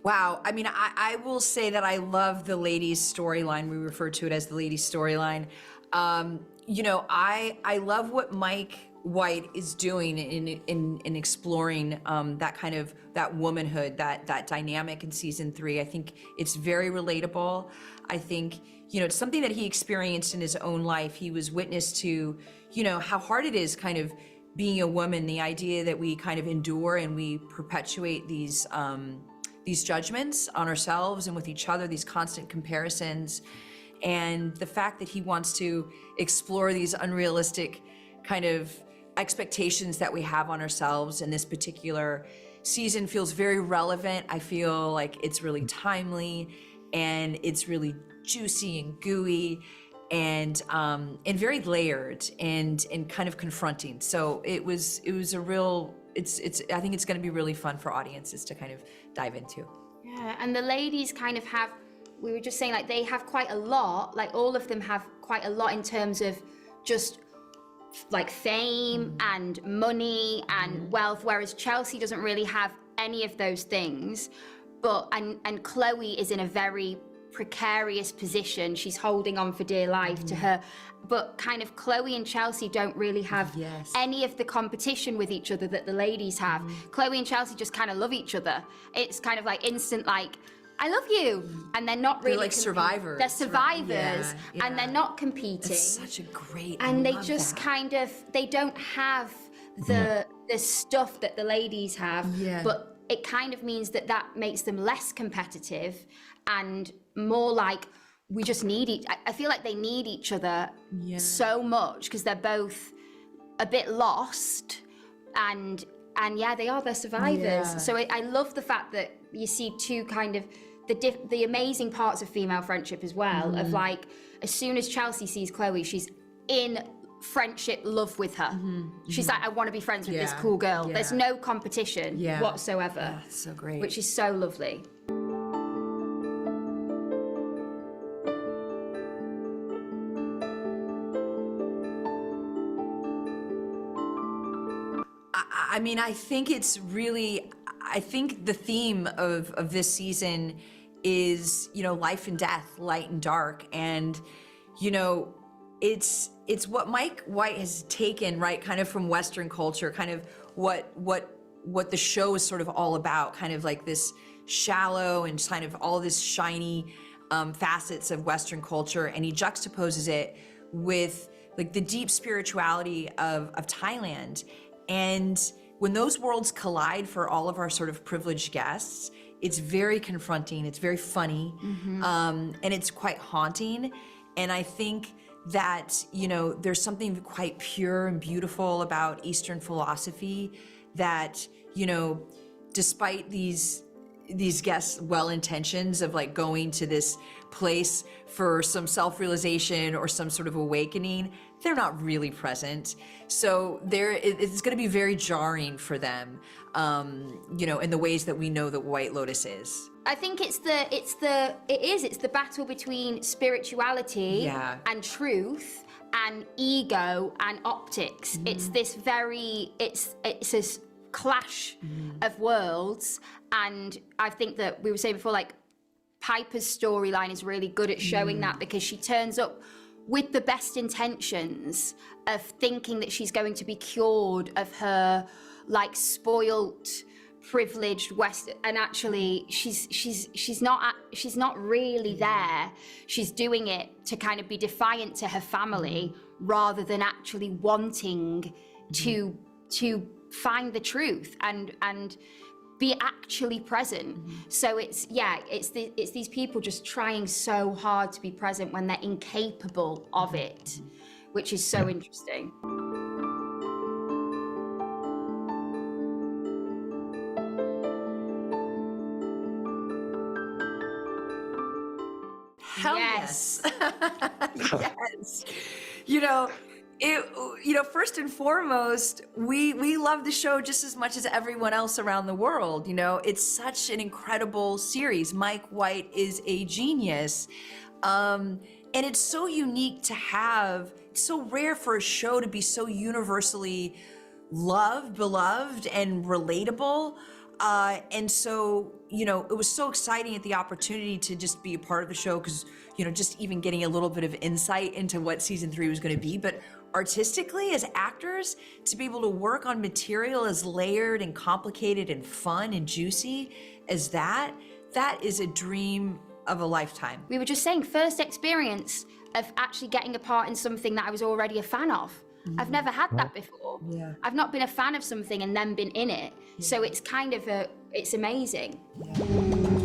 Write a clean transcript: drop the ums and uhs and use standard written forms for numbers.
Wow. I mean, I will say that I love the ladies' storyline. We refer to it as the ladies' storyline. You know, I love what Mike White is doing in exploring that kind of, that womanhood, that dynamic in season 3. I think it's very relatable. I think, you know, it's something that he experienced in his own life. He was witness to, you know, how hard it is kind of being a woman, the idea that we kind of endure and we perpetuate these judgments on ourselves and with each other, these constant comparisons. And the fact that he wants to explore these unrealistic kind of expectations that we have on ourselves in this particular season feels very relevant. I feel like it's really timely and it's really juicy and gooey and very layered and kind of confronting. So it was a real, I think it's gonna be really fun for audiences to kind of dive into. Yeah, and the ladies kind of have, we were just saying, like, they have quite a lot, like all of them have quite a lot in terms of just like fame and money and wealth, whereas Chelsea doesn't really have any of those things. But, and Chloe is in a very precarious position. She's holding on for dear life to her, but kind of Chloe and Chelsea don't really have any of the competition with each other that the ladies have. Chloe and Chelsea just kind of love each other. It's kind of like instant, like, I love you, and they're not really like survivors. They're survivors, and they're not competing. It's such a great, and they just kind of, they don't have the stuff that the ladies have, but it kind of means that makes them less competitive and more like, we just need I feel like they need each other so much because they're both a bit lost, and yeah, they're survivors. So I love the fact that you see two kind of the amazing parts of female friendship as well, of like, as soon as Chelsea sees Chloe, she's in friendship love with her. She's like, I want to be friends with this cool girl. There's no competition whatsoever. That's so great. Which is so lovely. I mean, I think it's really, I think the theme of this season is, you know, life and death, light and dark. And, you know, it's what Mike White has taken, right, kind of from Western culture, kind of what the show is sort of all about, kind of like this shallow and kind of all this shiny facets of Western culture. And he juxtaposes it with like the deep spirituality of Thailand. And when those worlds collide for all of our sort of privileged guests, it's very confronting, it's very funny, and it's quite haunting. And I think that, you know, there's something quite pure and beautiful about Eastern philosophy that, you know, despite these guests' well-intentions of like going to this place for some self-realization or some sort of awakening, they're not really present. So it's going to be very jarring for them, you know, in the ways that we know that White Lotus is. I think it's the battle between spirituality and truth and ego and optics. It's this this clash of worlds. And I think that we were saying before, like, Piper's storyline is really good at showing that, because she turns up with the best intentions of thinking that she's going to be cured of her like spoilt, privileged West, and actually she's not really there. She's doing it to kind of be defiant to her family rather than actually wanting to find the truth and be actually present. So it's these people just trying so hard to be present when they're incapable of it, which is so interesting. Hell yes. Yes. First and foremost, we love the show just as much as everyone else around the world. It's such an incredible series. Mike White is a genius. And it's so unique to have, it's so rare for a show to be so universally loved, beloved, and relatable. And so, you know, it was so exciting at the opportunity to just be a part of the show because, you know, just even getting a little bit of insight into what season 3 was going to be. But artistically, as actors, to be able to work on material as layered and complicated and fun and juicy as that is a dream of a lifetime. We were just saying, first experience of actually getting a part in something that I was already a fan of. I've never had that before. Yeah. I've not been a fan of something and then been in it. So it's kind of it's amazing. Yeah.